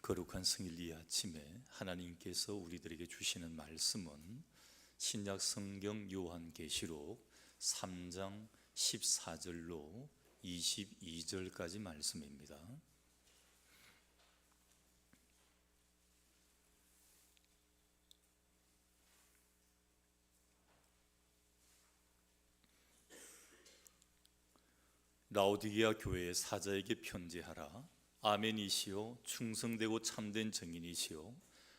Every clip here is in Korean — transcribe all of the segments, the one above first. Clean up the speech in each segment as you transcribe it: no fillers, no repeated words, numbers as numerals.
거룩한 성일 이 아침에 하나님께서 우리들에게 주시는 말씀은 신약 성경 요한계시록 3장 14절로 22절까지 말씀입니다. 라오디게아 교회의 사자에게 편지하라. 아멘이시요 충성되고 참된 증인이시요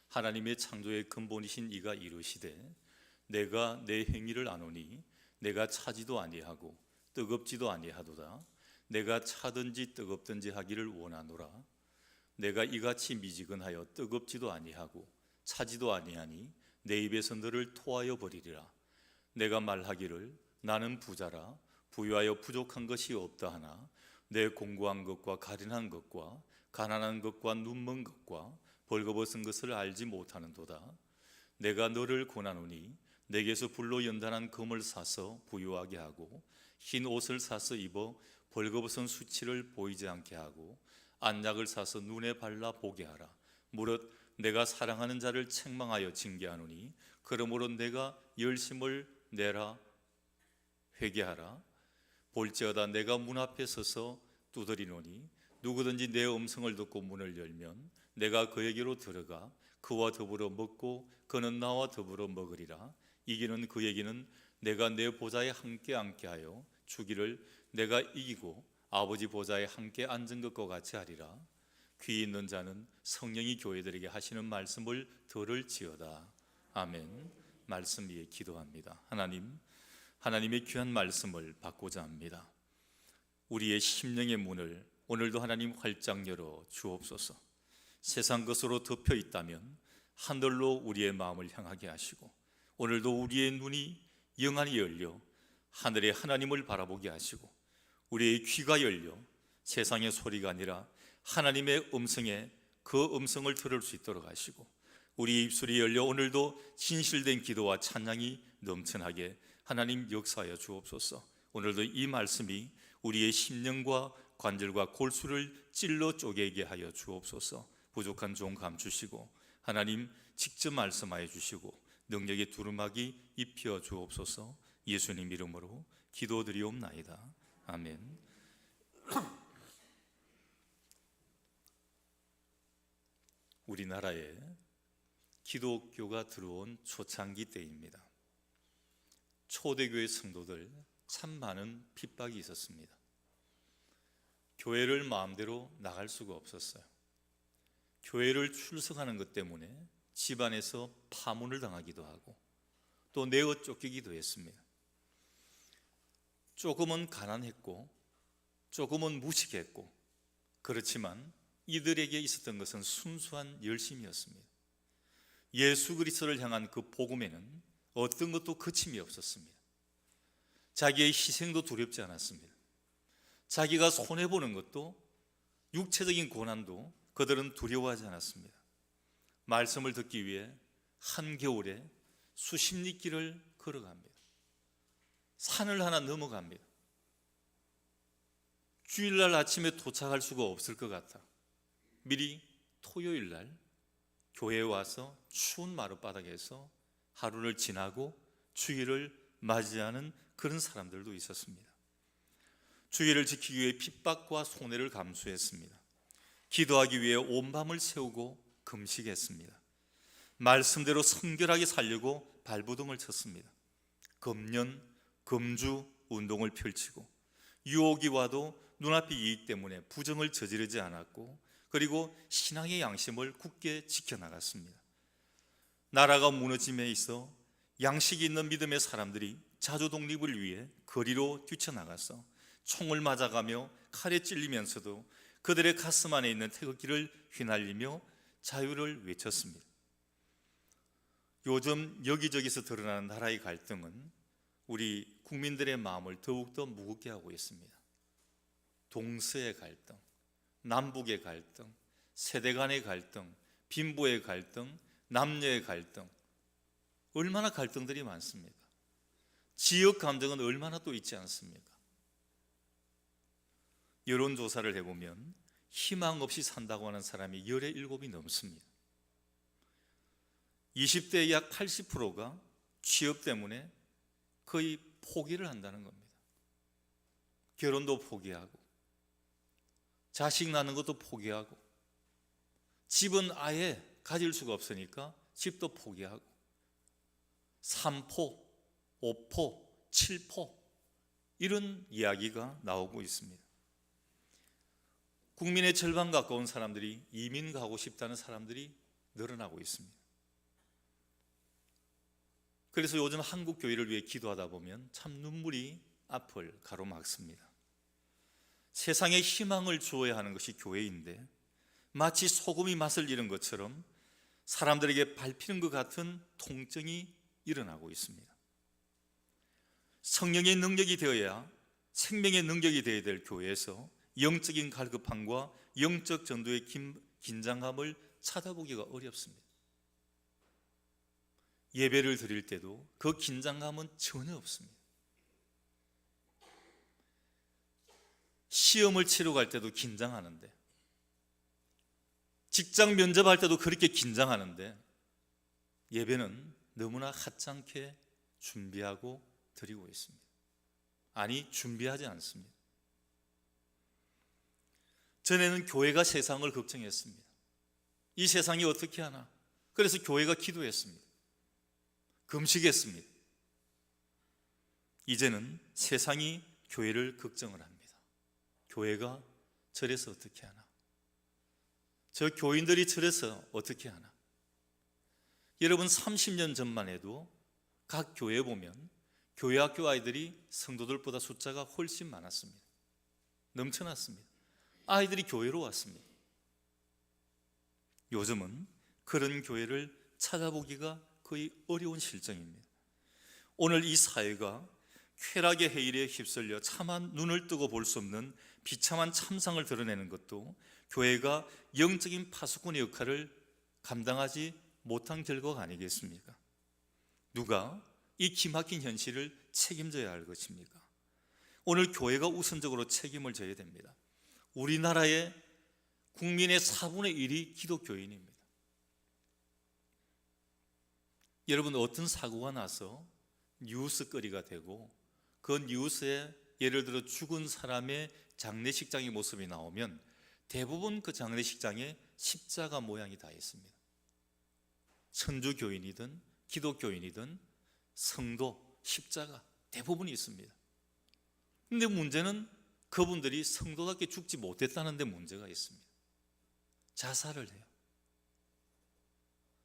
하나님의 창조의 근본이신 이가 이르시되 내가 내 행위를 아노니 내가 차지도 아니하고 뜨겁지도 아니하도다. 내가 차든지 뜨겁든지 하기를 원하노라. 내가 이같이 미지근하여 뜨겁지도 아니하고 차지도 아니하니 내 입에서 너를 토하여 버리리라. 내가 말하기를 나는 부자라 부유하여 부족한 것이 없다 하나 내 공고한 것과 가련한 것과 가난한 것과 눈먼 것과 벌거벗은 것을 알지 못하는도다. 내가 너를 권하노니 내게서 불로 연단한 금을 사서 부유하게 하고 흰 옷을 사서 입어 벌거벗은 수치를 보이지 않게 하고 안약을 사서 눈에 발라 보게 하라. 무릇 내가 사랑하는 자를 책망하여 징계하노니 그러므로 내가 열심을 내라 회개하라. 볼지어다 내가 문 앞에 서서 두드리노니 누구든지 내 음성을 듣고 문을 열면 내가 그에게로 들어가 그와 더불어 먹고 그는 나와 더불어 먹으리라. 이기는 그에게는 내가 내 보좌에 함께 앉게 하여 주기를 내가 이기고 아버지 보좌에 함께 앉은 것과 같이 하리라. 귀 있는 자는 성령이 교회들에게 하시는 말씀을 들을지어다. 아멘. 말씀 위에 기도합니다. 하나님의 귀한 말씀을 받고자 합니다. 우리의 심령의 문을 오늘도 하나님 활짝 열어 주옵소서. 세상 것으로 덮여 있다면 하늘로 우리의 마음을 향하게 하시고 오늘도 우리의 눈이 영안이 열려 하늘의 하나님을 바라보게 하시고 우리의 귀가 열려 세상의 소리가 아니라 하나님의 음성에 그 음성을 들을 수 있도록 하시고 우리의 입술이 열려 오늘도 진실된 기도와 찬양이 넘쳐나게 하나님 역사하여 주옵소서. 오늘도 이 말씀이 우리의 심령과 관절과 골수를 찔러 쪼개게 하여 주옵소서. 부족한 종 감추시고 하나님 직접 말씀하여 주시고 능력의 두루마기 입혀 주옵소서. 예수님 이름으로 기도드리옵나이다. 아멘. 우리나라에 기독교가 들어온 초창기 때입니다. 초대교회 성도들 참 많은 핍박이 있었습니다. 교회를 마음대로 나갈 수가 없었어요. 교회를 출석하는 것 때문에 집안에서 파문을 당하기도 하고 또 내어 쫓기기도 했습니다. 조금은 가난했고 조금은 무식했고 그렇지만 이들에게 있었던 것은 순수한 열심이었습니다. 예수 그리스도를 향한 그 복음에는 어떤 것도 거침이 없었습니다. 자기의 희생도 두렵지 않았습니다. 자기가 손해보는 것도 육체적인 고난도 그들은 두려워하지 않았습니다. 말씀을 듣기 위해 한겨울에 수십 리 길을 걸어갑니다. 산을 하나 넘어갑니다. 주일날 아침에 도착할 수가 없을 것 같아 미리 토요일날 교회에 와서 추운 마룻바닥에서 하루를 지나고 주일을 맞이하는 그런 사람들도 있었습니다. 주일을 지키기 위해 핍박과 손해를 감수했습니다. 기도하기 위해 온 밤을 새우고 금식했습니다. 말씀대로 성결하게 살려고 발부동을 쳤습니다. 금년, 금주 운동을 펼치고 유혹이 와도 눈앞의 이익 때문에 부정을 저지르지 않았고 그리고 신앙의 양심을 굳게 지켜나갔습니다. 나라가 무너짐에 있어 양식이 있는 믿음의 사람들이 자주 독립을 위해 거리로 뛰쳐나가서 총을 맞아가며 칼에 찔리면서도 그들의 가슴 안에 있는 태극기를 휘날리며 자유를 외쳤습니다. 요즘 여기저기서 드러나는 나라의 갈등은 우리 국민들의 마음을 더욱더 무겁게 하고 있습니다. 동서의 갈등, 남북의 갈등, 세대 간의 갈등, 빈부의 갈등, 남녀의 갈등, 얼마나 갈등들이 많습니까? 지역 감정은 얼마나 또 있지 않습니까? 여론조사를 해보면 희망 없이 산다고 하는 사람이 열의 7이 넘습니다. 20대의 약 80%가 취업 때문에 거의 포기를 한다는 겁니다. 결혼도 포기하고 자식 낳는 것도 포기하고 집은 아예 가질 수가 없으니까 집도 포기하고 3포, 5포, 7포 이런 이야기가 나오고 있습니다. 국민의 절반 가까운 사람들이 이민 가고 싶다는 사람들이 늘어나고 있습니다. 그래서 요즘 한국 교회를 위해 기도하다 보면 참 눈물이 앞을 가로막습니다. 세상에 희망을 주어야 하는 것이 교회인데 마치 소금이 맛을 잃은 것처럼 사람들에게 밟히는 것 같은 통증이 일어나고 있습니다. 성령의 능력이 되어야 생명의 능력이 되어야 될 교회에서 영적인 갈급함과 영적 전도의 긴장감을 찾아보기가 어렵습니다. 예배를 드릴 때도 그 긴장감은 전혀 없습니다. 시험을 치러 갈 때도 긴장하는데, 직장 면접할 때도 그렇게 긴장하는데 예배는 너무나 하찮게 준비하고 드리고 있습니다. 아니, 준비하지 않습니다. 전에는 교회가 세상을 걱정했습니다. 이 세상이 어떻게 하나? 그래서 교회가 기도했습니다. 금식했습니다. 이제는 세상이 교회를 걱정을 합니다. 교회가 저래서 어떻게 하나? 저 교인들이 저래서 어떻게 하나? 여러분, 30년 전만 해도 각 교회에 보면 교회 학교 아이들이 성도들보다 숫자가 훨씬 많았습니다. 넘쳐났습니다. 아이들이 교회로 왔습니다. 요즘은 그런 교회를 찾아보기가 거의 어려운 실정입니다. 오늘 이 사회가 쾌락의 해일에 휩쓸려 차마 눈을 뜨고 볼 수 없는 비참한 참상을 드러내는 것도 교회가 영적인 파수꾼의 역할을 감당하지 못한 결과가 아니겠습니까? 누가 이 기막힌 현실을 책임져야 할 것입니까? 오늘 교회가 우선적으로 책임을 져야 됩니다. 우리나라의 국민의 4분의 1이 기독교인입니다. 여러분, 어떤 사고가 나서 뉴스거리가 되고 그 뉴스에 예를 들어 죽은 사람의 장례식장의 모습이 나오면 대부분 그 장례식장에 십자가 모양이 다 있습니다. 천주교인이든 기독교인이든 성도, 십자가 대부분이 있습니다. 그런데 문제는 그분들이 성도답게 죽지 못했다는 데 문제가 있습니다. 자살을 해요.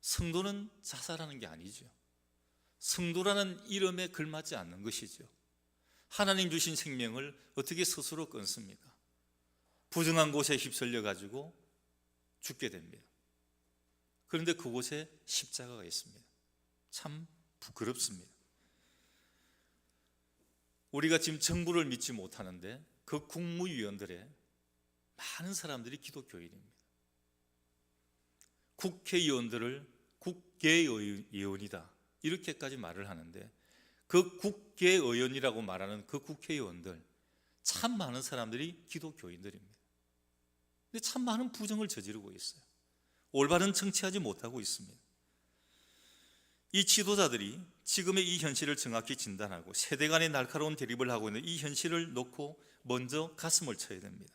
성도는 자살하는 게 아니죠. 성도라는 이름에 걸맞지 않는 것이죠. 하나님 주신 생명을 어떻게 스스로 끊습니까? 부정한 곳에 휩쓸려 가지고 죽게 됩니다. 그런데 그곳에 십자가가 있습니다. 참 부끄럽습니다. 우리가 지금 정부를 믿지 못하는데 그 국무위원들의 많은 사람들이 기독교인입니다. 국회의원들을 국회의원이다 이렇게까지 말을 하는데 그 국회의원이라고 말하는 그 국회의원들 참 많은 사람들이 기독교인들입니다. 근데 참 많은 부정을 저지르고 있어요. 올바른 정치하지 못하고 있습니다. 이 지도자들이 지금의 이 현실을 정확히 진단하고 세대 간의 날카로운 대립을 하고 있는 이 현실을 놓고 먼저 가슴을 쳐야 됩니다.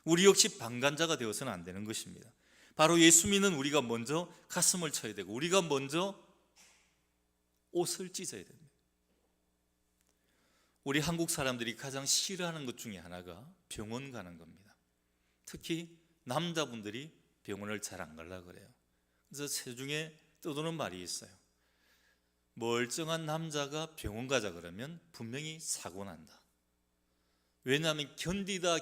우리 역시 방관자가 되어서는 안 되는 것입니다. 바로 예수 믿는 우리가 먼저 가슴을 쳐야 되고 우리가 먼저 옷을 찢어야 됩니다. 우리 한국 사람들이 가장 싫어하는 것 중에 하나가 병원 가는 겁니다. 특히 남자분들이 병원을 잘 안 가려고 그래요. 그래서 세중에 떠도는 말이 있어요. 멀쩡한 남자가 병원 가자 그러면 분명히 사고 난다. 왜냐하면 견디다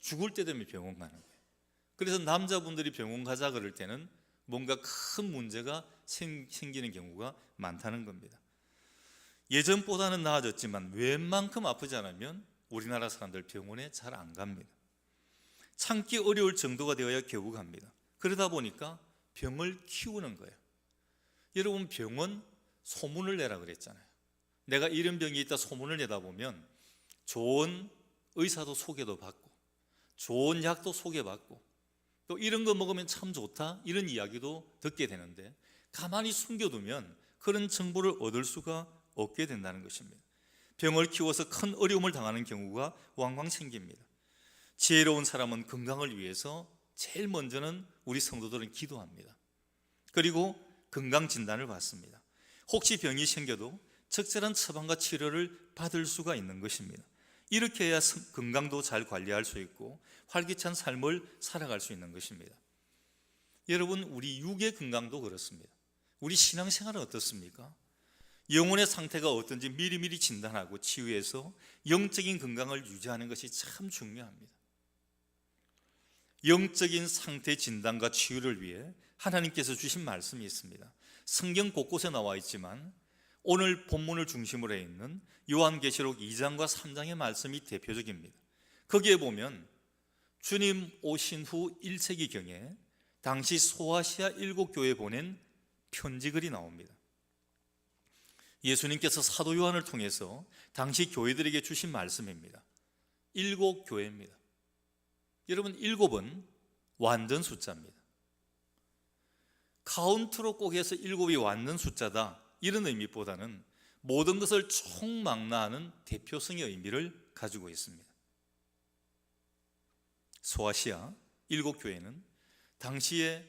죽을 때 되면 병원 가는 거예요. 그래서 남자분들이 병원 가자 그럴 때는 뭔가 큰 문제가 생기는 경우가 많다는 겁니다. 예전보다는 나아졌지만 웬만큼 아프지 않으면 우리나라 사람들 병원에 잘 안 갑니다. 참기 어려울 정도가 되어야 겨우 갑니다. 그러다 보니까 병을 키우는 거예요. 여러분, 병원 소문을 내라 그랬잖아요. 내가 이런 병이 있다 소문을 내다 보면 좋은 의사도 소개도 받고 좋은 약도 소개받고 또 이런 거 먹으면 참 좋다 이런 이야기도 듣게 되는데 가만히 숨겨두면 그런 정보를 얻을 수가 없게 된다는 것입니다. 병을 키워서 큰 어려움을 당하는 경우가 왕왕 생깁니다. 지혜로운 사람은 건강을 위해서 제일 먼저는 우리 성도들은 기도합니다. 그리고 건강 진단을 받습니다. 혹시 병이 생겨도 적절한 처방과 치료를 받을 수가 있는 것입니다. 이렇게 해야 건강도 잘 관리할 수 있고 활기찬 삶을 살아갈 수 있는 것입니다. 여러분, 우리 육의 건강도 그렇습니다. 우리 신앙생활은 어떻습니까? 영혼의 상태가 어떤지 미리미리 진단하고 치유해서 영적인 건강을 유지하는 것이 참 중요합니다. 영적인 상태 진단과 치유를 위해 하나님께서 주신 말씀이 있습니다. 성경 곳곳에 나와 있지만 오늘 본문을 중심으로 해 있는 요한계시록 2장과 3장의 말씀이 대표적입니다. 거기에 보면 주님 오신 후 1세기경에 당시 소아시아 7교회에 보낸 편지글이 나옵니다. 예수님께서 사도 요한을 통해서 당시 교회들에게 주신 말씀입니다. 7교회입니다. 여러분, 7은 완전 숫자입니다. 카운트로 꼭 해서 7이 완전 숫자다 이런 의미보다는 모든 것을 총망라하는 대표성의 의미를 가지고 있습니다. 소아시아 7교회는 당시에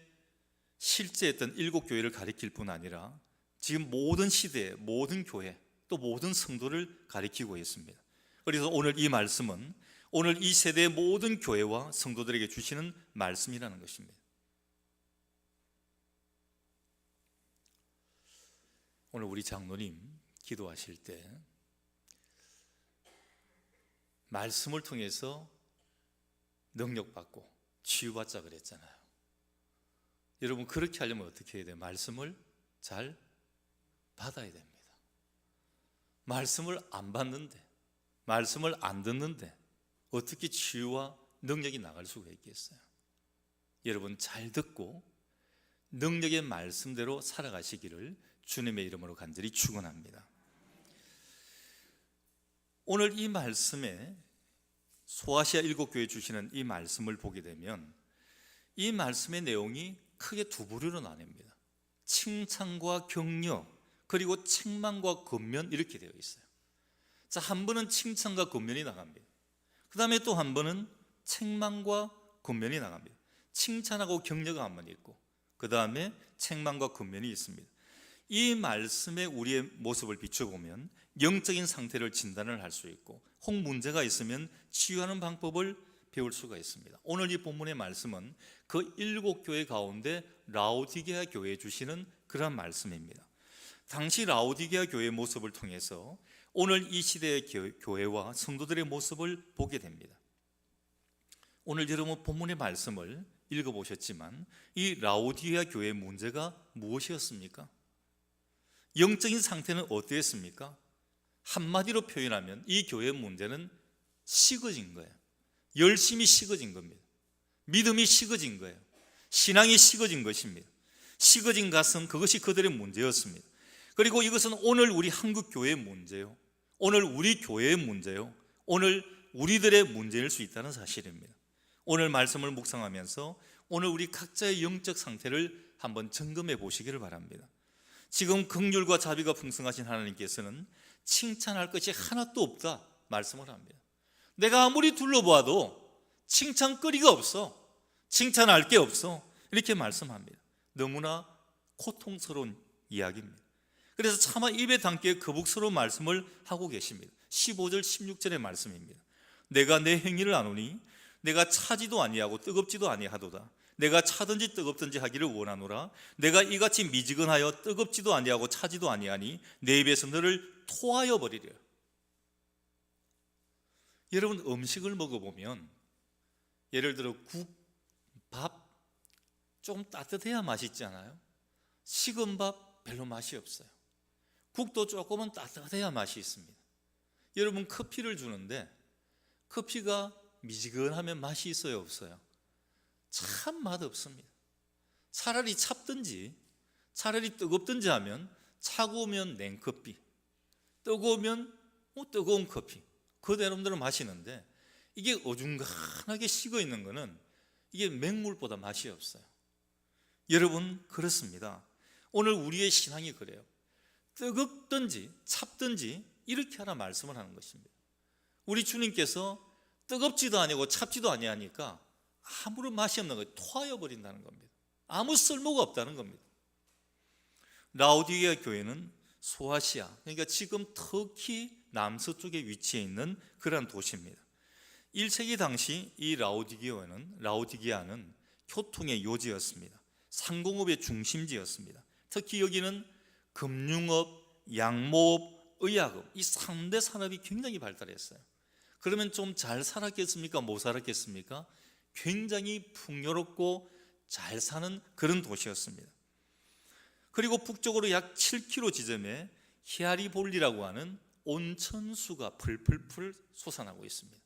실제했던 7교회를 가리킬 뿐 아니라 지금 모든 시대의 모든 교회 또 모든 성도를 가리키고 있습니다. 그래서 오늘 이 말씀은 오늘 이 세대의 모든 교회와 성도들에게 주시는 말씀이라는 것입니다. 오늘 우리 장로님 기도하실 때 말씀을 통해서 능력받고 치유받자 그랬잖아요. 여러분, 그렇게 하려면 어떻게 해야 돼요? 말씀을 잘 받아야 됩니다. 말씀을 안 받는데, 말씀을 안 듣는데 어떻게 치유와 능력이 나갈 수가 있겠어요? 여러분, 잘 듣고 능력의 말씀대로 살아가시기를 주님의 이름으로 간절히 축원합니다. 오늘 이 말씀에 소아시아 7교회 주시는 이 말씀을 보게 되면 이 말씀의 내용이 크게 두 부류로 나뉩니다. 칭찬과 격려 그리고 책망과 권면 이렇게 되어 있어요. 자, 한 번은 칭찬과 권면이 나갑니다. 그 다음에 또 한 번은 책망과 권면이 나갑니다. 칭찬하고 격려가 한 번 있고 그 다음에 책망과 권면이 있습니다. 이 말씀에 우리의 모습을 비춰보면 영적인 상태를 진단을 할 수 있고 혹 문제가 있으면 치유하는 방법을 배울 수가 있습니다. 오늘 이 본문의 말씀은 그 7교회 가운데 라오디게아 교회에 주시는 그런 말씀입니다. 당시 라오디게아 교회의 모습을 통해서 오늘 이 시대의 교회와 성도들의 모습을 보게 됩니다. 오늘 여러분 본문의 말씀을 읽어보셨지만 이 라오디게아 교회의 문제가 무엇이었습니까? 영적인 상태는 어땠습니까? 한마디로 표현하면 이 교회의 문제는 식어진 거예요. 열심히 식어진 겁니다. 믿음이 식어진 거예요. 신앙이 식어진 것입니다. 식어진 가슴, 그것이 그들의 문제였습니다. 그리고 이것은 오늘 우리 한국 교회의 문제요, 오늘 우리 교회의 문제요, 오늘 우리들의 문제일 수 있다는 사실입니다. 오늘 말씀을 묵상하면서 오늘 우리 각자의 영적 상태를 한번 점검해 보시기를 바랍니다. 지금 긍휼과 자비가 풍성하신 하나님께서는 칭찬할 것이 하나도 없다 말씀을 합니다. 내가 아무리 둘러보아도 칭찬거리가 없어, 칭찬할 게 없어, 이렇게 말씀합니다. 너무나 고통스러운 이야기입니다. 그래서 차마 입에 담기에 거북스러운 말씀을 하고 계십니다. 15절 16절의 말씀입니다. 내가 내 행위를 아노니 내가 차지도 아니하고 뜨겁지도 아니하도다. 내가 차든지 뜨겁든지 하기를 원하노라. 내가 이같이 미지근하여 뜨겁지도 아니하고 차지도 아니하니 내 입에서 너를 토하여 버리려. 여러분, 음식을 먹어보면 예를 들어 국, 밥 좀 따뜻해야 맛있지 않아요? 식은 밥 별로 맛이 없어요. 국도 조금은 따뜻해야 맛이 있습니다. 여러분, 커피를 주는데 커피가 미지근하면 맛이 있어요, 없어요? 참 맛없습니다. 차라리 찹든지 차라리 뜨겁든지 하면 차가우면 냉커피, 뜨거우면 뜨거운 커피, 그대로대로 마시는데 이게 어중간하게 식어 있는 거는 이게 맹물보다 맛이 없어요. 여러분, 그렇습니다. 오늘 우리의 신앙이 그래요. 뜨겁든지 찹든지 이렇게 하라 말씀을 하는 것입니다. 우리 주님께서 뜨겁지도 아니고 찹지도 아니하니까 아무런 맛이 없는 거예요. 토하여 버린다는 겁니다. 아무 쓸모가 없다는 겁니다. 라오디게아 교회는 소아시아, 그러니까 지금 터키 남서쪽에 위치해 있는 그러한 도시입니다. 1세기 당시 이 라오디게아는 교통의 요지였습니다. 상공업의 중심지였습니다. 특히 여기는 금융업, 양모업, 의학업, 이 3대 산업이 굉장히 발달했어요. 그러면 좀 잘 살았겠습니까? 못 살았겠습니까? 굉장히 풍요롭고 잘 사는 그런 도시였습니다. 그리고 북쪽으로 약 7km 지점에 히아리볼리라고 하는 온천수가 풀풀풀 솟아나고 있습니다.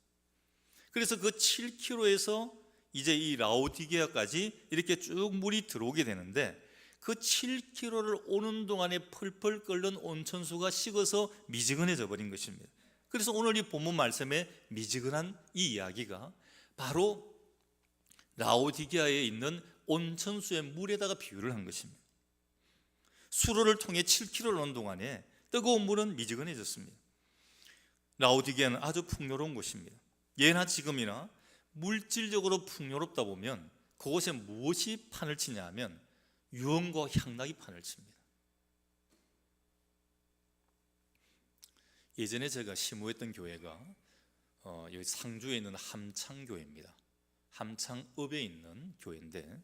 그래서 그 7km에서 이제 이 라오디게아까지 이렇게 쭉 물이 들어오게 되는데, 그 7km를 오는 동안에 펄펄 끓는 온천수가 식어서 미지근해져 버린 것입니다. 그래서 오늘 이 본문 말씀에 미지근한 이 이야기가 바로 라오디게아에 있는 온천수의 물에다가 비유를 한 것입니다. 수로를 통해 7km를 오는 동안에 뜨거운 물은 미지근해졌습니다. 라오디게아는 아주 풍요로운 곳입니다. 예나 지금이나 물질적으로 풍요롭다 보면 그곳에 무엇이 판을 치냐 하면 유흥과 향락이 판을 칩니다. 예전에 제가 시무했던 교회가 여기 상주에 있는 함창교회입니다. 함창읍에 있는 교회인데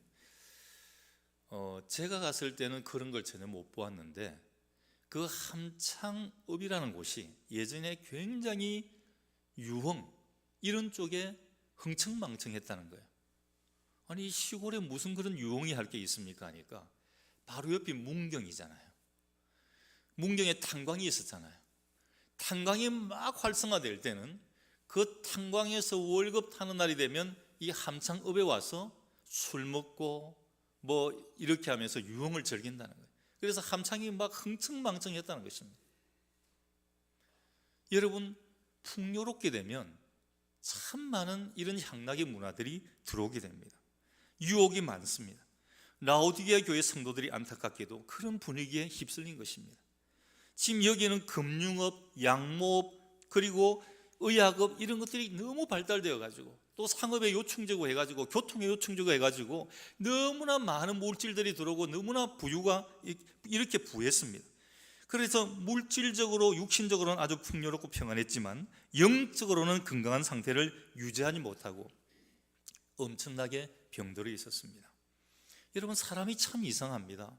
제가 갔을 때는 그런 걸 전혀 못 보았는데, 그 함창읍이라는 곳이 예전에 굉장히 유흥 이런 쪽에 흥청망청했다는 거예요. 아니, 시골에 무슨 그런 유흥이 할 게 있습니까 하니까 바로 옆이 문경이잖아요. 문경에 탄광이 있었잖아요. 탄광이 막 활성화될 때는 그 탄광에서 월급 타는 날이 되면 이 함창읍에 와서 술 먹고 뭐 이렇게 하면서 유흥을 즐긴다는 거예요. 그래서 함창이 막 흥청망청했다는 것입니다. 여러분, 풍요롭게 되면 참 많은 이런 향락의 문화들이 들어오게 됩니다. 유혹이 많습니다. 라오디게아 교회 성도들이 안타깝게도 그런 분위기에 휩쓸린 것입니다. 지금 여기는 금융업, 양모업, 그리고 의학업 이런 것들이 너무 발달되어 가지고, 또 상업에 요충지고 해가지고, 교통에 요충지고 해가지고 너무나 많은 물질들이 들어오고 너무나 부유가 이렇게 부했습니다. 그래서 물질적으로 육신적으로는 아주 풍요롭고 평안했지만 영적으로는 건강한 상태를 유지하지 못하고 엄청나게 병들어 있었습니다. 여러분, 사람이 참 이상합니다.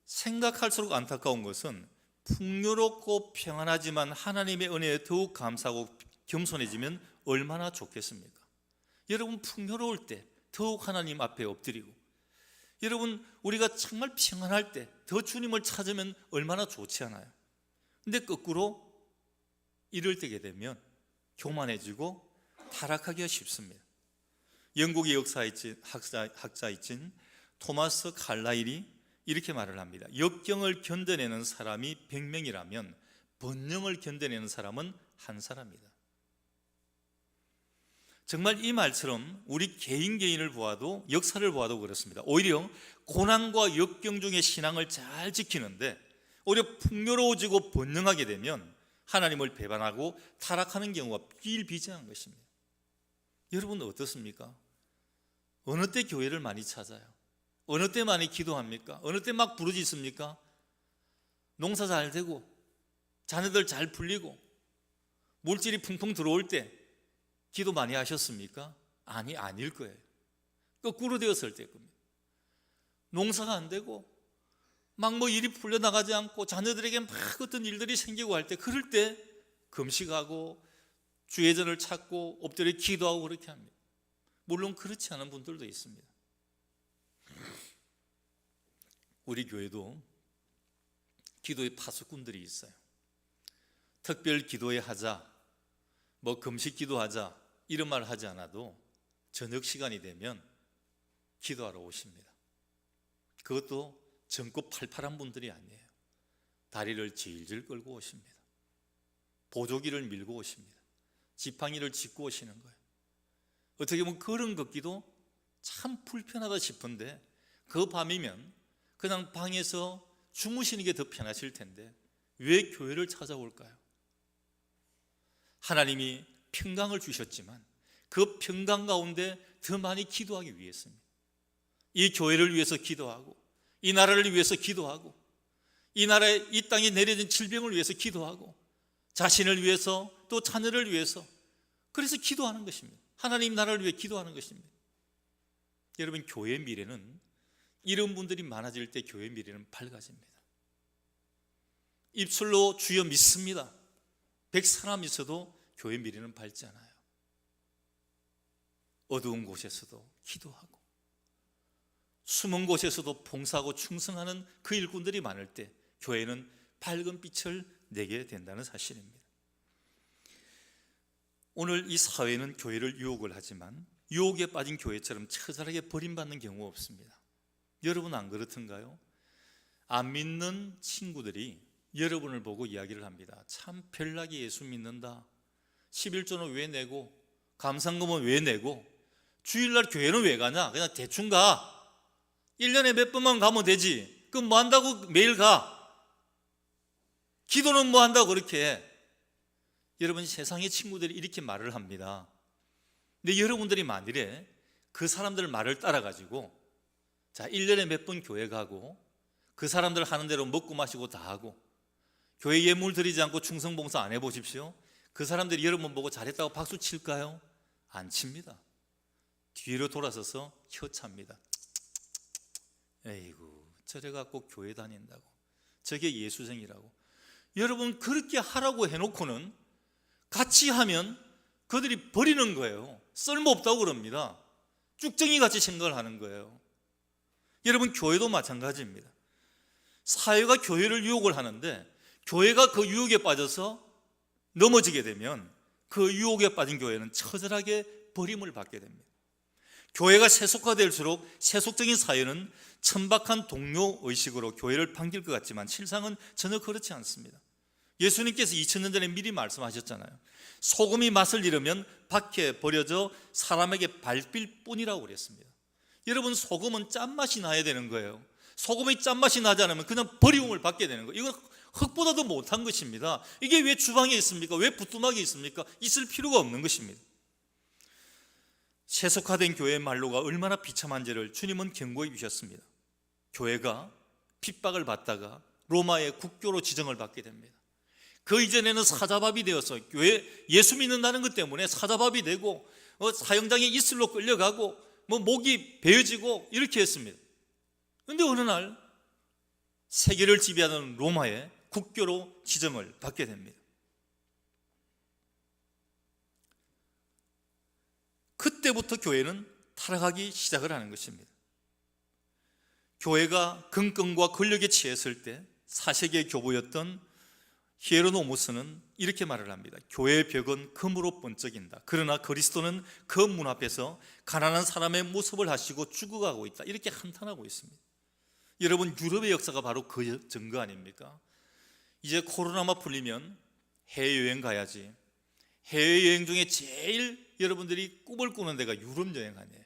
생각할수록 안타까운 것은 풍요롭고 평안하지만 하나님의 은혜에 더욱 감사하고 겸손해지면 얼마나 좋겠습니까? 여러분, 풍요로울 때 더욱 하나님 앞에 엎드리고, 여러분, 우리가 정말 평안할 때 더 주님을 찾으면 얼마나 좋지 않아요? 근데 거꾸로 이럴 때게 되면 교만해지고 타락하기가 쉽습니다. 영국의 학자이신 토마스 칼라일이 이렇게 말을 합니다. 역경을 견뎌내는 사람이 100명이라면 번영을 견뎌내는 사람은 한 사람이다. 정말 이 말처럼 우리 개인을 보아도, 역사를 보아도 그렇습니다. 오히려 고난과 역경 중에 신앙을 잘 지키는데 오히려 풍요로워지고 번영하게 되면 하나님을 배반하고 타락하는 경우가 비일비재한 것입니다. 여러분, 어떻습니까? 어느 때 교회를 많이 찾아요? 어느 때 많이 기도합니까? 어느 때 막 부르짖습니까? 농사 잘 되고 자녀들 잘 풀리고 물질이 풍풍 들어올 때 기도 많이 하셨습니까? 아닐 거예요. 거꾸로 되었을 때일 겁니다. 농사가 안 되고 막 뭐 일이 풀려나가지 않고 자녀들에게 막 어떤 일들이 생기고 할 때, 그럴 때 금식하고 주의 전을 찾고 엎드려 기도하고 그렇게 합니다. 물론 그렇지 않은 분들도 있습니다. 우리 교회도 기도의 파수꾼들이 있어요. 특별 기도회 하자, 뭐 금식 기도하자 이런 말 하지 않아도 저녁 시간이 되면 기도하러 오십니다. 그것도 젊고 팔팔한 분들이 아니에요. 다리를 질질 끌고 오십니다. 보조기를 밀고 오십니다. 지팡이를 짚고 오시는 거예요. 어떻게 보면 걸음 걷기도 참 불편하다 싶은데 그 밤이면 그냥 방에서 주무시는 게 더 편하실 텐데 왜 교회를 찾아올까요? 하나님이 평강을 주셨지만 그 평강 가운데 더 많이 기도하기 위해서입니다. 이 교회를 위해서 기도하고 이 나라를 위해서 기도하고 이 나라에 이 땅에 내려진 질병을 위해서 기도하고 자신을 위해서 또 자녀를 위해서 그래서 기도하는 것입니다. 하나님 나라를 위해 기도하는 것입니다. 여러분, 교회의 미래는 이런 분들이 많아질 때 교회의 미래는 밝아집니다. 입술로 주여 믿습니다 100사람 있어도 교회 미래는 밝지 않아요. 어두운 곳에서도 기도하고 숨은 곳에서도 봉사하고 충성하는 그 일꾼들이 많을 때 교회는 밝은 빛을 내게 된다는 사실입니다. 오늘 이 사회는 교회를 유혹을 하지만 유혹에 빠진 교회처럼 처절하게 버림받는 경우가 없습니다. 여러분 안 그렇던가요? 안 믿는 친구들이 여러분을 보고 이야기를 합니다. 참 별나게 예수 믿는다. 11조는 왜 내고 감상금은 왜 내고 주일날 교회는 왜 가냐? 그냥 대충 가. 1년에 몇 번만 가면 되지. 그럼 뭐 한다고 매일 가? 기도는 뭐 한다고 그렇게 해? 여러분, 세상의 친구들이 이렇게 말을 합니다. 근데 여러분들이 만일에 그 사람들 말을 따라가지고 자 1년에 몇 번 교회 가고 그 사람들 하는 대로 먹고 마시고 다 하고 교회 예물 드리지 않고 충성봉사 안 해보십시오. 그 사람들이 여러분 보고 잘했다고 박수 칠까요? 안 칩니다. 뒤로 돌아서서 혀찹니다. 에이구, 저래갖고 교회 다닌다고, 저게 예수생이라고. 여러분, 그렇게 하라고 해놓고는 같이 하면 그들이 버리는 거예요. 쓸모없다고 그럽니다. 쭉정이같이 생각을 하는 거예요. 여러분, 교회도 마찬가지입니다. 사회가 교회를 유혹을 하는데 교회가 그 유혹에 빠져서 넘어지게 되면 그 유혹에 빠진 교회는 처절하게 버림을 받게 됩니다. 교회가 세속화될수록 세속적인 사회는 천박한 동료의식으로 교회를 반길 것 같지만 실상은 전혀 그렇지 않습니다. 예수님께서 2000년 전에 미리 말씀하셨잖아요. 소금이 맛을 잃으면 밖에 버려져 사람에게 밟힐 뿐이라고 그랬습니다. 여러분, 소금은 짠맛이 나야 되는 거예요. 소금이 짠맛이 나지 않으면 그냥 버림을 받게 되는 거예요. 이건 흙보다도 못한 것입니다. 이게 왜 주방에 있습니까? 왜 부뚜막에 있습니까? 있을 필요가 없는 것입니다. 세속화된 교회의 말로가 얼마나 비참한지를 주님은 경고해 주셨습니다. 교회가 핍박을 받다가 로마의 국교로 지정을 받게 됩니다. 그 이전에는 사자밥이 되어서 교회 예수 믿는다는 것 때문에 사자밥이 되고 사형장에 이슬로 끌려가고 목이 베어지고 이렇게 했습니다. 그런데 어느 날 세계를 지배하는 로마의 국교로 지정을 받게 됩니다. 그때부터 교회는 타락하기 시작을 하는 것입니다. 교회가 금권과 권력에 취했을 때 사세계의 교부였던 히에로노무스는 이렇게 말을 합니다. 교회의 벽은 금으로 번쩍인다. 그러나 그리스도는 그 문 앞에서 가난한 사람의 모습을 하시고 죽어가고 있다. 이렇게 한탄하고 있습니다. 여러분, 유럽의 역사가 바로 그 증거 아닙니까? 이제 코로나만 풀리면 해외여행 가야지. 해외여행 중에 제일 여러분들이 꿈을 꾸는 데가 유럽 여행 아니에요.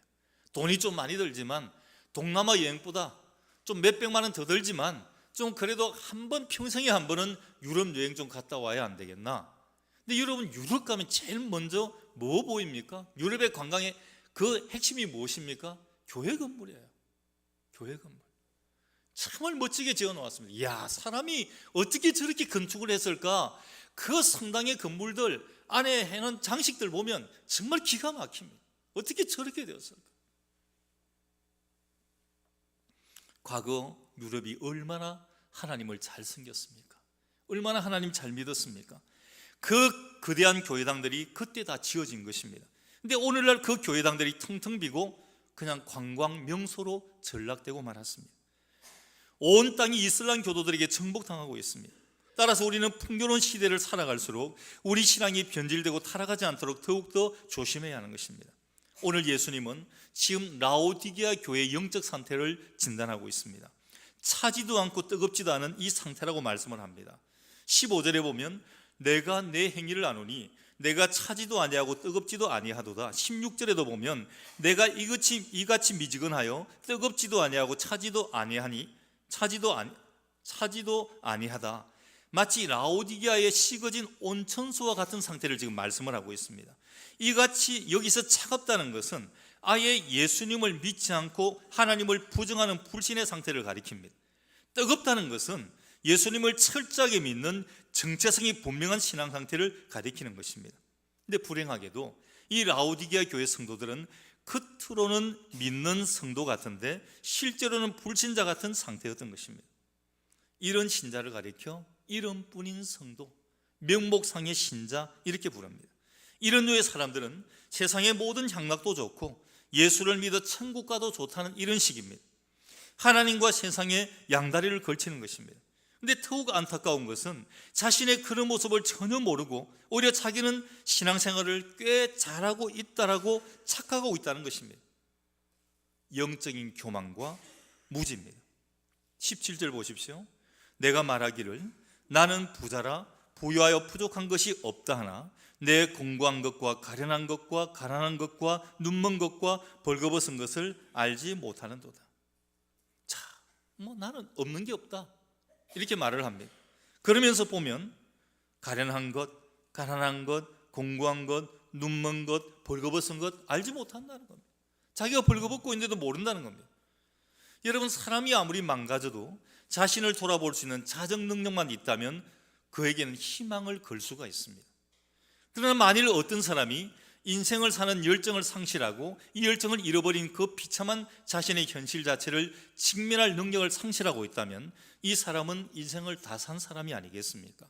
돈이 좀 많이 들지만 동남아 여행보다 좀 몇백만 원 더 들지만 좀 그래도 한 번, 평생에 한 번은 유럽 여행 좀 갔다 와야 안 되겠나? 근데 여러분, 유럽 가면 제일 먼저 뭐 보입니까? 유럽의 관광의 그 핵심이 무엇입니까? 교회 건물이에요. 교회 건물. 정말 멋지게 지어 놓았습니다. 이야, 사람이 어떻게 저렇게 건축을 했을까? 그 성당의 건물들 안에 해놓은 장식들 보면 정말 기가 막힙니다. 어떻게 저렇게 되었을까? 과거 유럽이 얼마나 하나님을 잘 섬겼습니까? 얼마나 하나님 잘 믿었습니까? 그 거대한 교회당들이 그때 다 지어진 것입니다. 근데 오늘날 그 교회당들이 텅텅 비고 그냥 관광 명소로 전락되고 말았습니다. 온 땅이 이슬람 교도들에게 정복당하고 있습니다. 따라서 우리는 풍요로운 시대를 살아갈수록 우리 신앙이 변질되고 타락하지 않도록 더욱더 조심해야 하는 것입니다. 오늘 예수님은 지금 라오디게아 교회의 영적 상태를 진단하고 있습니다. 차지도 않고 뜨겁지도 않은 이 상태라고 말씀을 합니다. 15절에 보면 내가 내 행위를 아노니 내가 차지도 아니하고 뜨겁지도 아니하도다. 16절에도 보면 내가 이같이 미지근하여 뜨겁지도 아니하고 차지도 아니하다. 마치 라오디게아의 식어진 온천수와 같은 상태를 지금 말씀을 하고 있습니다. 이같이 여기서 차갑다는 것은 아예 예수님을 믿지 않고 하나님을 부정하는 불신의 상태를 가리킵니다. 뜨겁다는 것은 예수님을 철저하게 믿는 정체성이 분명한 신앙 상태를 가리키는 것입니다. 근데 불행하게도 이 라오디게아 교회 성도들은 겉으로는 믿는 성도 같은데 실제로는 불신자 같은 상태였던 것입니다. 이런 신자를 가리켜 이름뿐인 성도, 명목상의 신자 이렇게 부릅니다. 이런 류의 사람들은 세상의 모든 향락도 좋고 예수를 믿어 천국 가도 좋다는 이런 식입니다. 하나님과 세상에 양다리를 걸치는 것입니다. 근데 더욱 안타까운 것은 자신의 그런 모습을 전혀 모르고 오히려 자기는 신앙생활을 꽤 잘하고 있다라고 착각하고 있다는 것입니다. 영적인 교만과 무지입니다. 17절 보십시오. 내가 말하기를 나는 부자라 부유하여 부족한 것이 없다 하나 내 공고한 것과 가련한 것과 가난한 것과 눈먼 것과 벌거벗은 것을 알지 못하는도다. 자, 나는 없는 게 없다 이렇게 말을 합니다. 그러면서 보면 가련한 것, 가난한 것, 공고한 것, 눈먼 것, 벌거벗은 것 알지 못한다는 겁니다. 자기가 벌거벗고 있는데도 모른다는 겁니다. 여러분, 사람이 아무리 망가져도 자신을 돌아볼 수 있는 자정 능력만 있다면 그에게는 희망을 걸 수가 있습니다. 그러나 만일 어떤 사람이 인생을 사는 열정을 상실하고 이 열정을 잃어버린 그 비참한 자신의 현실 자체를 직면할 능력을 상실하고 있다면 이 사람은 인생을 다 산 사람이 아니겠습니까?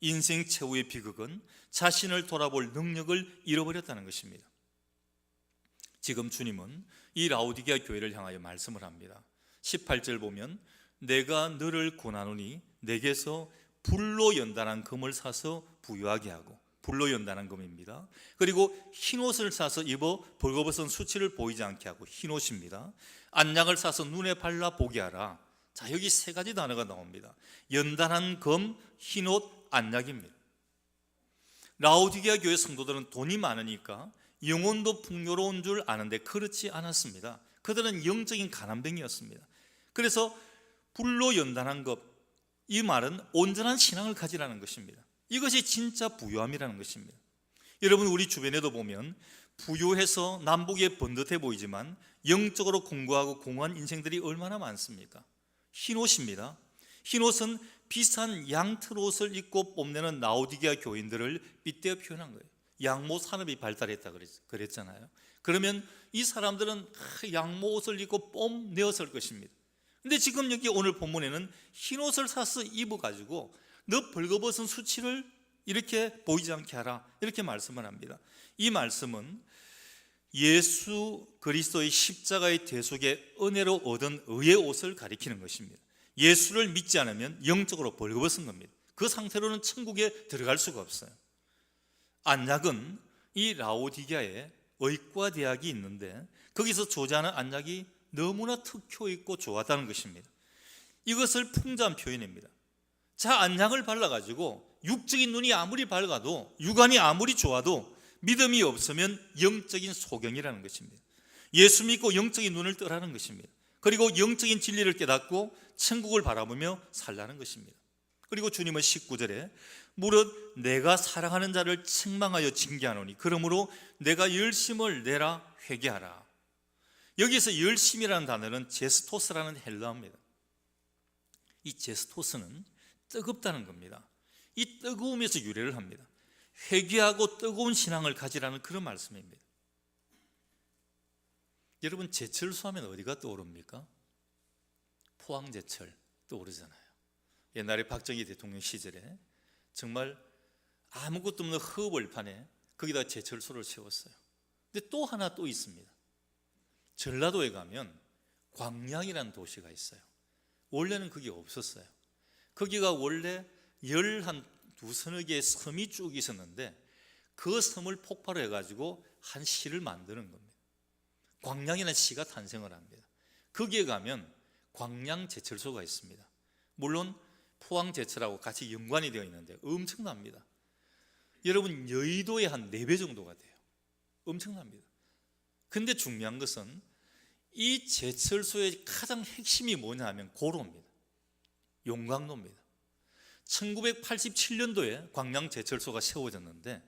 인생 최후의 비극은 자신을 돌아볼 능력을 잃어버렸다는 것입니다. 지금 주님은 이 라오디게아 교회를 향하여 말씀을 합니다. 18절 보면 내가 너를 권하노니 내게서 불로 연단한 금을 사서 부유하게 하고, 불로 연단한 금입니다. 그리고 흰옷을 사서 입어 벌거벗은 수치를 보이지 않게 하고, 흰옷입니다. 안약을 사서 눈에 발라 보게 하라. 자, 여기 세 가지 단어가 나옵니다. 연단한 금, 흰옷, 안약입니다. 라오디게아 교회 성도들은 돈이 많으니까 영혼도 풍요로운 줄 아는데 그렇지 않았습니다. 그들은 영적인 가난뱅이였습니다. 그래서 불로 연단한 것, 이 말은 온전한 신앙을 가지라는 것입니다. 이것이 진짜 부유함이라는 것입니다. 여러분, 우리 주변에도 보면 부유해서 남북에 번듯해 보이지만 영적으로 공고하고 공허한 인생들이 얼마나 많습니까? 흰옷입니다. 흰옷은 비싼 양털옷을 입고 뽐내는 라오디게아 교인들을 빗대어 표현한 거예요. 양모 산업이 발달했다 그랬잖아요. 그러면 이 사람들은 양모 옷을 입고 뽐내었을 것입니다. 근데 지금 여기 오늘 본문에는 흰옷을 사서 입어가지고 너 벌거벗은 수치를 이렇게 보이지 않게 하라, 이렇게 말씀을 합니다. 이 말씀은 예수 그리스도의 십자가의 대속의 은혜로 얻은 의의 옷을 가리키는 것입니다. 예수를 믿지 않으면 영적으로 벌거벗은 겁니다. 그 상태로는 천국에 들어갈 수가 없어요. 안약은 이 라오디게아에 의과대학이 있는데 거기서 조제하는 안약이 너무나 특효 있고 좋았다는 것입니다. 이것을 풍자한 표현입니다. 자, 안약을 발라가지고 육적인 눈이 아무리 밝아도, 육안이 아무리 좋아도 믿음이 없으면 영적인 소경이라는 것입니다. 예수 믿고 영적인 눈을 뜨라는 것입니다. 그리고 영적인 진리를 깨닫고 천국을 바라보며 살라는 것입니다. 그리고 주님은 19절에 무릇 내가 사랑하는 자를 책망하여 징계하노니 그러므로 내가 열심을 내라 회개하라. 여기서 열심이라는 단어는 제스토스라는 헬라어입니다. 이 제스토스는 뜨겁다는 겁니다. 이 뜨거움에서 유래를 합니다. 회개하고 뜨거운 신앙을 가지라는 그런 말씀입니다. 여러분, 제철소 하면 어디가 떠오릅니까? 포항제철 떠오르잖아요. 옛날에 박정희 대통령 시절에 정말 아무것도 없는 흙벌판에 거기다 제철소를 세웠어요. 근데 또 하나 또 있습니다. 전라도에 가면 광양이라는 도시가 있어요. 원래는 그게 없었어요. 거기가 원래 12서너 개의 섬이 쭉 있었는데 그 섬을 폭발을 해가지고 한 시를 만드는 겁니다. 광양이라는 시가 탄생을 합니다. 거기에 가면 광양제철소가 있습니다. 물론 포항제철하고 같이 연관이 되어 있는데 엄청납니다. 여러분 여의도의 한 4배 정도가 돼요. 엄청납니다. 근데 중요한 것은 이 제철소의 가장 핵심이 뭐냐 하면 고로입니다. 용광로입니다. 1987년도에 광양제철소가 세워졌는데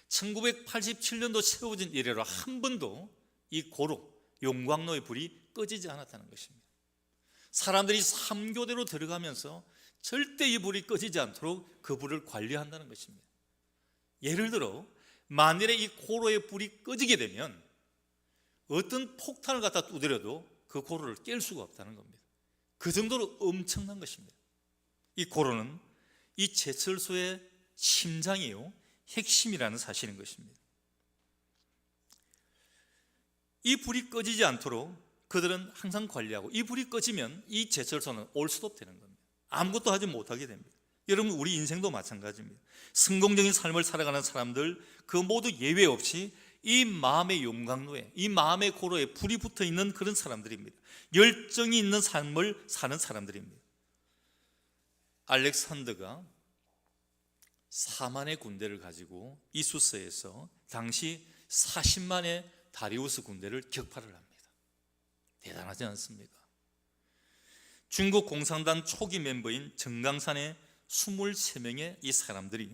1987년도 세워진 이래로 한 번도 이 고로, 용광로의 불이 꺼지지 않았다는 것입니다. 사람들이 3교대로 들어가면서 절대 이 불이 꺼지지 않도록 그 불을 관리한다는 것입니다. 예를 들어 만일에 이 고로의 불이 꺼지게 되면 어떤 폭탄을 갖다 두드려도 그 고로를 깰 수가 없다는 겁니다. 그 정도로 엄청난 것입니다. 이 고로는 이 제철소의 심장이요, 핵심이라는 사실인 것입니다. 이 불이 꺼지지 않도록 그들은 항상 관리하고, 이 불이 꺼지면 이 제철소는 올 수도 되는 겁니다. 아무것도 하지 못하게 됩니다. 여러분 우리 인생도 마찬가지입니다. 성공적인 삶을 살아가는 사람들 그 모두 예외 없이 이 마음의 용광로에, 이 마음의 고로에 불이 붙어 있는 그런 사람들입니다. 열정이 있는 삶을 사는 사람들입니다. 알렉산더가 4만의 군대를 가지고 이수스에서 당시 40만의 다리우스 군대를 격파를 합니다. 대단하지 않습니까? 중국 공산당 초기 멤버인 정강산의 23명의 이 사람들이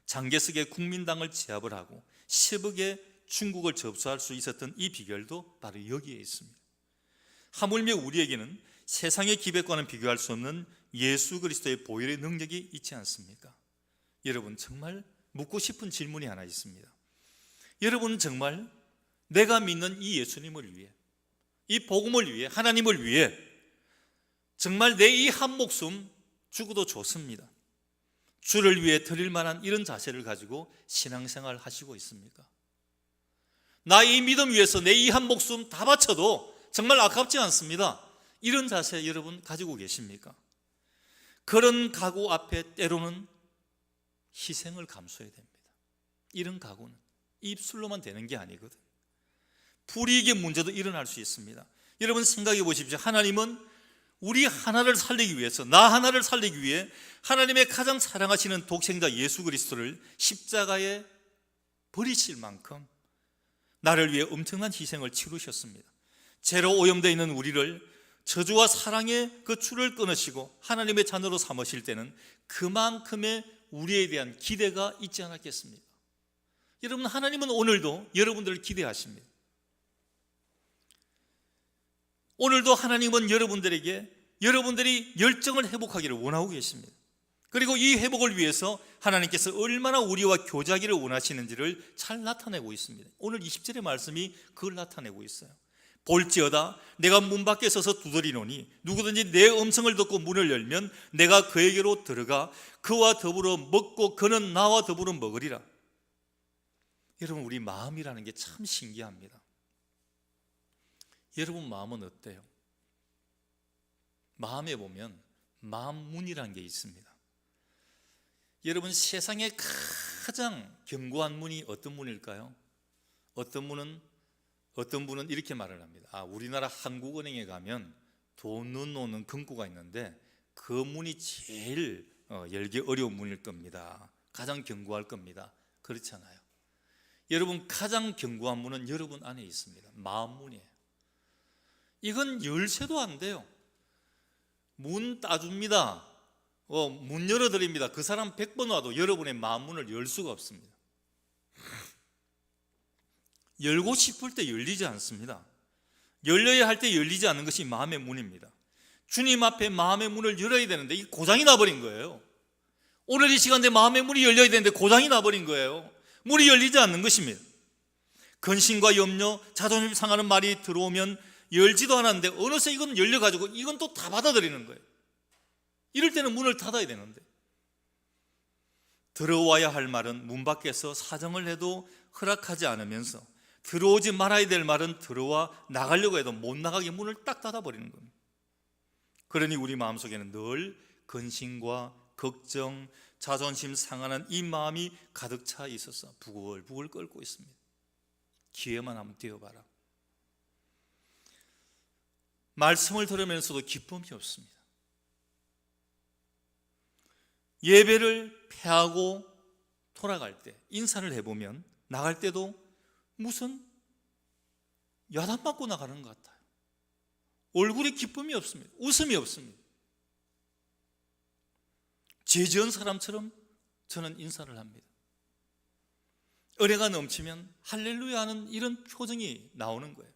장개석의 국민당을 제압을 하고 10억의 중국을 접수할 수 있었던 이 비결도 바로 여기에 있습니다. 하물며 우리에게는 세상의 기백과는 비교할 수 없는 예수 그리스도의 보혈의 능력이 있지 않습니까? 여러분 정말 묻고 싶은 질문이 하나 있습니다. 여러분은 정말 내가 믿는 이 예수님을 위해, 이 복음을 위해, 하나님을 위해 정말 내 이 한 목숨 죽어도 좋습니다, 주를 위해 드릴 만한 이런 자세를 가지고 신앙생활 하시고 있습니까? 나 이 믿음 위해서 내 이 한 목숨 다 바쳐도 정말 아깝지 않습니다, 이런 자세 여러분 가지고 계십니까? 그런 각오 앞에 때로는 희생을 감수해야 됩니다. 이런 각오는 입술로만 되는 게 아니거든. 불이익의 문제도 일어날 수 있습니다. 여러분 생각해 보십시오. 하나님은 우리 하나를 살리기 위해서, 나 하나를 살리기 위해 하나님의 가장 사랑하시는 독생자 예수 그리스도를 십자가에 버리실 만큼 나를 위해 엄청난 희생을 치르셨습니다. 죄로 오염되어 있는 우리를 저주와 사랑의 그 줄을 끊으시고 하나님의 자녀로 삼으실 때는 그만큼의 우리에 대한 기대가 있지 않았겠습니까? 여러분 하나님은 오늘도 여러분들을 기대하십니다. 오늘도 하나님은 여러분들에게 여러분들이 열정을 회복하기를 원하고 계십니다. 그리고 이 회복을 위해서 하나님께서 얼마나 우리와 교제하기를 원하시는지를 잘 나타내고 있습니다. 오늘 20절의 말씀이 그걸 나타내고 있어요. 볼지어다 내가 문 밖에 서서 두드리노니 누구든지 내 음성을 듣고 문을 열면 내가 그에게로 들어가 그와 더불어 먹고 그는 나와 더불어 먹으리라. 여러분 우리 마음이라는 게 참 신기합니다. 여러분 마음은 어때요? 마음에 보면 마음문이라는 게 있습니다. 여러분 세상에 가장 견고한 문이 어떤 문일까요? 어떤 분은 이렇게 말을 합니다. 우리나라 한국은행에 가면 돈 넣어놓는 금고가 있는데 그 문이 제일 열기 어려운 문일 겁니다. 가장 견고할 겁니다. 그렇잖아요. 여러분 가장 견고한 문은 여러분 안에 있습니다. 마음문이에요. 이건 열쇠도 안 돼요. 문 따줍니다. 문 열어드립니다. 그 사람 100번 와도 여러분의 마음문을 열 수가 없습니다. 열고 싶을 때 열리지 않습니다. 열려야 할 때 열리지 않는 것이 마음의 문입니다. 주님 앞에 마음의 문을 열어야 되는데 이게 고장이 나버린 거예요. 오늘 이 시간에 마음의 문이 열려야 되는데 고장이 나버린 거예요. 문이 열리지 않는 것입니다. 근심과 염려, 자존심 상하는 말이 들어오면 열지도 않았는데 어느새 이건 열려가지고 이건 또 다 받아들이는 거예요. 이럴 때는 문을 닫아야 되는데, 들어와야 할 말은 문 밖에서 사정을 해도 허락하지 않으면서 들어오지 말아야 될 말은 들어와 나가려고 해도 못 나가게 문을 딱 닫아버리는 겁니다. 그러니 우리 마음속에는 늘 근심과 걱정, 자존심 상하는 이 마음이 가득 차 있어서 부글부글 끓고 있습니다. 기회만 한번 띄워봐라. 말씀을 들으면서도 기쁨이 없습니다. 예배를 패하고 돌아갈 때 인사를 해보면 나갈 때도 무슨 야단 맞고 나가는 것 같아요. 얼굴에 기쁨이 없습니다. 웃음이 없습니다. 죄 지은 사람처럼 저는 인사를 합니다. 은혜가 넘치면 할렐루야 하는 이런 표정이 나오는 거예요.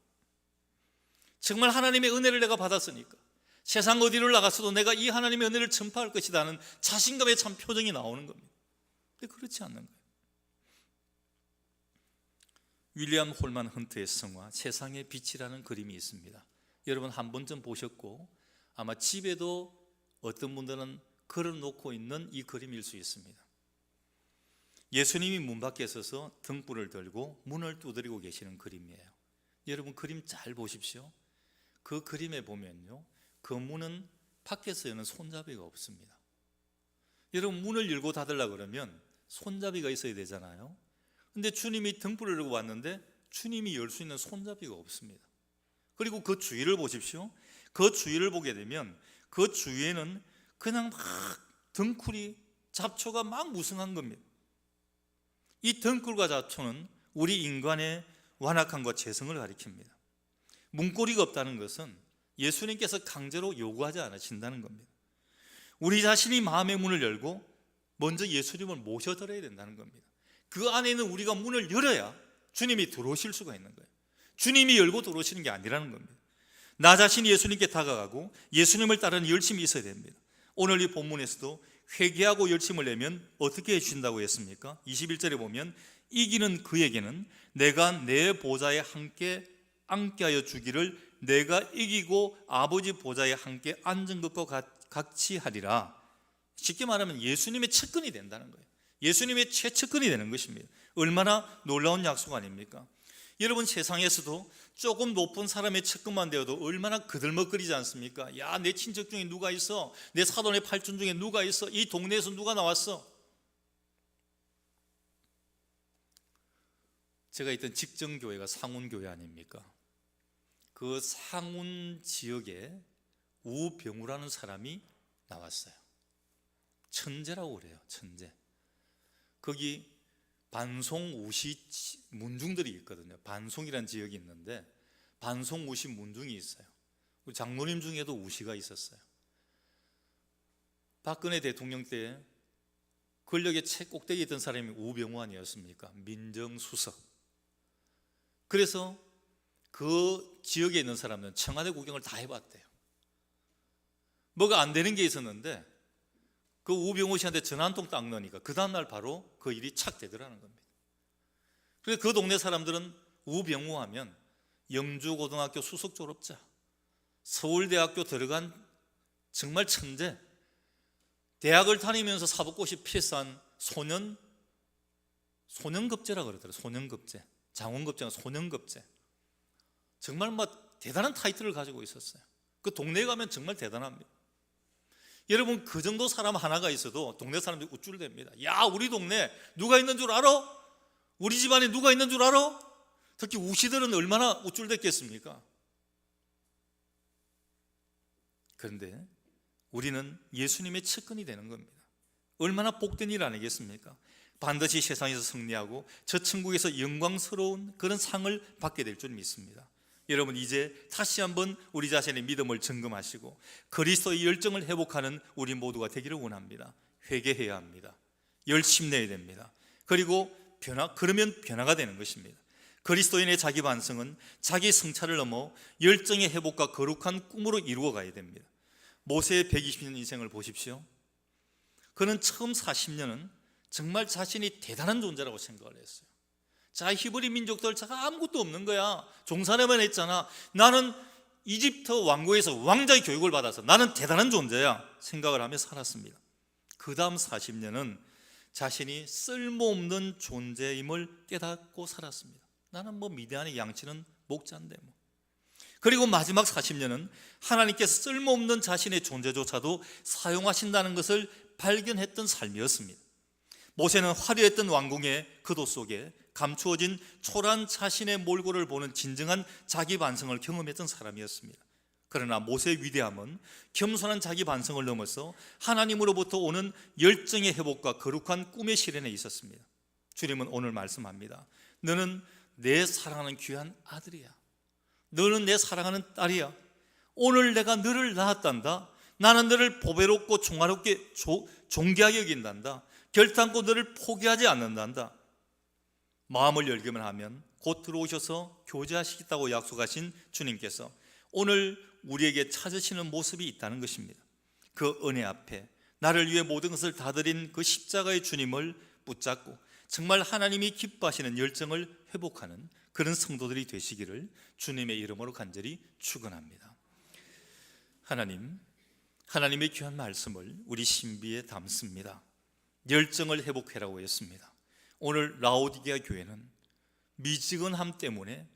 정말 하나님의 은혜를 내가 받았으니까 세상 어디를 나갔어도 내가 이 하나님의 은혜를 전파할 것이다 하는 자신감의 참 표정이 나오는 겁니다. 근데 그렇지 않는 거예요. 윌리엄 홀만 헌트의 성화 세상의 빛이라는 그림이 있습니다. 여러분 한 번쯤 보셨고 아마 집에도 어떤 분들은 걸어놓고 있는 이 그림일 수 있습니다. 예수님이 문 밖에 서서 등불을 들고 문을 두드리고 계시는 그림이에요. 여러분 그림 잘 보십시오. 그 그림에 보면요, 그 문은 밖에서 여는 손잡이가 없습니다. 여러분 문을 열고 닫으려고 그러면 손잡이가 있어야 되잖아요. 근데 주님이 등불을 들고 왔는데 주님이 열 수 있는 손잡이가 없습니다. 그리고 그 주위를 보십시오. 그 주위를 보게 되면 그 주위에는 그냥 막 등굴이 잡초가 막 무성한 겁니다. 이 등굴과 잡초는 우리 인간의 완악함과 죄성을 가리킵니다. 문고리가 없다는 것은 예수님께서 강제로 요구하지 않으신다는 겁니다. 우리 자신이 마음의 문을 열고 먼저 예수님을 모셔드려야 된다는 겁니다. 그 안에는 우리가 문을 열어야 주님이 들어오실 수가 있는 거예요. 주님이 열고 들어오시는 게 아니라는 겁니다. 나 자신이 예수님께 다가가고 예수님을 따르는 열심이 있어야 됩니다. 오늘 이 본문에서도 회개하고 열심을 내면 어떻게 해주신다고 했습니까? 21절에 보면 이기는 그에게는 내가 내 보좌에 함께 앉게 하여 주기를 내가 이기고 아버지 보좌에 함께 앉은 것과 같이 하리라. 쉽게 말하면 예수님의 측근이 된다는 거예요. 예수님의 최측근이 되는 것입니다. 얼마나 놀라운 약속 아닙니까? 여러분 세상에서도 조금 높은 사람의 측근만 되어도 얼마나 그들먹거리지 않습니까? 야, 내 친척 중에 누가 있어? 내 사돈의 팔촌 중에 누가 있어? 이 동네에서 누가 나왔어? 제가 있던 직정교회가 상운교회 아닙니까? 그 상운 지역에 우병우라는 사람이 나왔어요. 천재라고 그래요. 천재. 거기 반송우시 문중들이 있거든요. 반송이라는 지역이 있는데 반송우시 문중이 있어요. 우리 장로님 중에도 우시가 있었어요. 박근혜 대통령 때 권력의 최꼭대기에 있던 사람이 우병우 아니었습니까? 민정수석. 그래서 그 지역에 있는 사람은 청와대 구경을 다 해봤대요. 뭐가 안 되는 게 있었는데 그 우병우 씨한테 전화 한 통 딱 넣으니까 그 다음날 바로 그 일이 착 되더라는 겁니다. 그래서 그 동네 사람들은 우병우 하면 영주고등학교 수석 졸업자, 서울대학교 들어간 정말 천재, 대학을 다니면서 사법고시 패스한 소년급제라 그러더라고요. 소년급제, 장원급제가 소년급제. 정말 대단한 타이틀을 가지고 있었어요. 그 동네에 가면 정말 대단합니다. 여러분 그 정도 사람 하나가 있어도 동네 사람들이 우쭐댑니다. 야, 우리 동네 누가 있는 줄 알아? 우리 집안에 누가 있는 줄 알아? 특히 우시들은 얼마나 우쭐댔겠습니까? 그런데 우리는 예수님의 측근이 되는 겁니다. 얼마나 복된 일 아니겠습니까? 반드시 세상에서 승리하고 저 천국에서 영광스러운 그런 상을 받게 될 줄 믿습니다. 여러분 이제 다시 한번 우리 자신의 믿음을 점검하시고 그리스도의 열정을 회복하는 우리 모두가 되기를 원합니다. 회개해야 합니다. 열심 내야 됩니다. 그리고 그러면 변화가 되는 것입니다. 그리스도인의 자기 반성은 자기 성찰을 넘어 열정의 회복과 거룩한 꿈으로 이루어 가야 됩니다. 모세의 120년 인생을 보십시오. 그는 처음 40년은 정말 자신이 대단한 존재라고 생각을 했어요. 자, 히브리 민족들 자가 아무것도 없는 거야. 종살이만 했잖아. 나는 이집트 왕국에서 왕자의 교육을 받아서 나는 대단한 존재야 생각을 하며 살았습니다. 그 다음 40년은 자신이 쓸모없는 존재임을 깨닫고 살았습니다. 나는 미디안의 양치는 목자인데 그리고 마지막 40년은 하나님께서 쓸모없는 자신의 존재조차도 사용하신다는 것을 발견했던 삶이었습니다. 모세는 화려했던 왕궁의 그도 속에 감추어진 초라한 자신의 몰골을 보는 진정한 자기 반성을 경험했던 사람이었습니다. 그러나 모세의 위대함은 겸손한 자기 반성을 넘어서 하나님으로부터 오는 열정의 회복과 거룩한 꿈의 실현에 있었습니다. 주님은 오늘 말씀합니다. 너는 내 사랑하는 귀한 아들이야. 너는 내 사랑하는 딸이야. 오늘 내가 너를 낳았단다. 나는 너를 보배롭고 종화롭게 존귀하게 여긴단다. 결단코 너를 포기하지 않는단다. 마음을 열기만 하면 곧 들어오셔서 교제하시겠다고 약속하신 주님께서 오늘 우리에게 찾으시는 모습이 있다는 것입니다. 그 은혜 앞에 나를 위해 모든 것을 다 드린 그 십자가의 주님을 붙잡고 정말 하나님이 기뻐하시는 열정을 회복하는 그런 성도들이 되시기를 주님의 이름으로 간절히 축원합니다. 하나님의 귀한 말씀을 우리 신비에 담습니다. 열정을 회복해라고 했습니다. 오늘 라오디게아 교회는 미지근함 때문에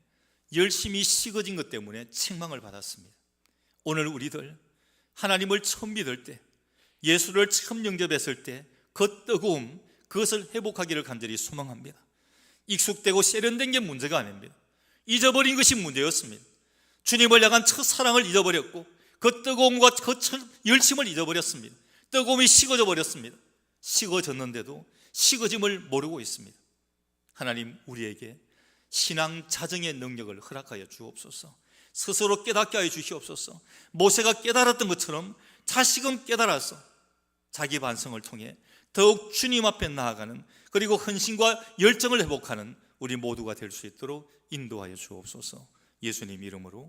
열심히 식어진 것 때문에 책망을 받았습니다. 오늘 우리들 하나님을 처음 믿을 때, 예수를 처음 영접했을 때 그 뜨거움, 그것을 회복하기를 간절히 소망합니다. 익숙되고 세련된 게 문제가 아닙니다. 잊어버린 것이 문제였습니다. 주님을 향한 첫 사랑을 잊어버렸고 그 뜨거움과 그 열심을 잊어버렸습니다. 뜨거움이 식어져 버렸습니다. 식어졌는데도 식어짐을 모르고 있습니다. 하나님, 우리에게 신앙 자정의 능력을 허락하여 주옵소서. 스스로 깨닫게 하여 주시옵소서. 모세가 깨달았던 것처럼 다시금 깨달아서 자기 반성을 통해 더욱 주님 앞에 나아가는, 그리고 헌신과 열정을 회복하는 우리 모두가 될 수 있도록 인도하여 주옵소서. 예수님 이름으로